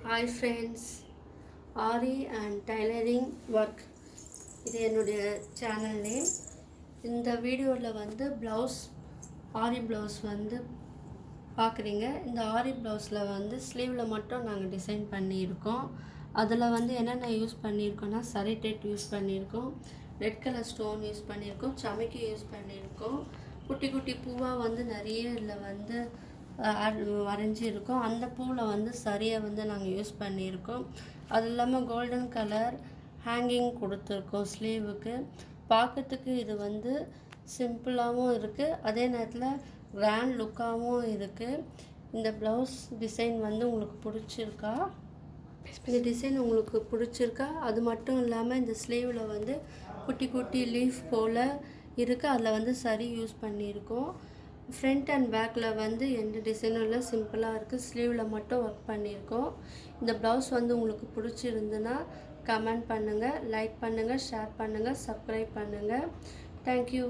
Hi friends, Ari and Tailoring Work இது என்னுடைய channel name. இந்த வீடியோவில் வந்து ஆரி ப்ளவுஸ் வந்து பார்க்குறீங்க. இந்த ஆரி ப்ளவுஸில் வந்து ஸ்லீவில் மட்டும் நாங்கள் டிசைன் பண்ணியிருக்கோம். அதில் வந்து என்னென்ன யூஸ் பண்ணியிருக்கோன்னா சரி டெட் யூஸ் பண்ணியிருக்கோம், ரெட் கலர் ஸ்டோன் யூஸ் பண்ணியிருக்கோம், சமைக்கி யூஸ் பண்ணியிருக்கோம், குட்டி குட்டி பூவாக வந்து நிறைய இதில் வந்து வரைஞ்சிருக்கோம். அந்த பூவில் வந்து சரியை வந்து நாங்கள் யூஸ் பண்ணியிருக்கோம். அது இல்லாமல் கோல்டன் கலர் ஹேங்கிங் கொடுத்துருக்கோம் ஸ்லீவுக்கு. பார்க்கறதுக்கு இது வந்து சிம்பிளாகவும் இருக்குது, அதே நேரத்தில் கிராண்ட் லுக்காகவும் இருக்குது. இந்த ப்ளவுஸ் டிசைன் வந்து உங்களுக்கு பிடிச்சிருக்கா? இந்த டிசைன் உங்களுக்கு பிடிச்சிருக்கா? அது மட்டும் இல்லாமல் இந்த ஸ்லீவில் வந்து குட்டி குட்டி லீஃப் போல் இருக்குது, அதில் வந்து சரி யூஸ் பண்ணியிருக்கோம். ஃப்ரண்ட் அண்ட் பேக்கில் வந்து எந்த டிசைனும் இல்லை, சிம்பிளாக இருக்குது. ஸ்லீவில் மட்டும் ஒர்க் பண்ணியிருக்கோம். இந்த ப்ளவுஸ் வந்து உங்களுக்கு பிடிச்சிருந்துன்னா கமெண்ட் பண்ணுங்கள், லைக் பண்ணுங்கள், ஷேர் பண்ணுங்கள், சப்ஸ்கிரைப் பண்ணுங்கள். தேங்க்யூ.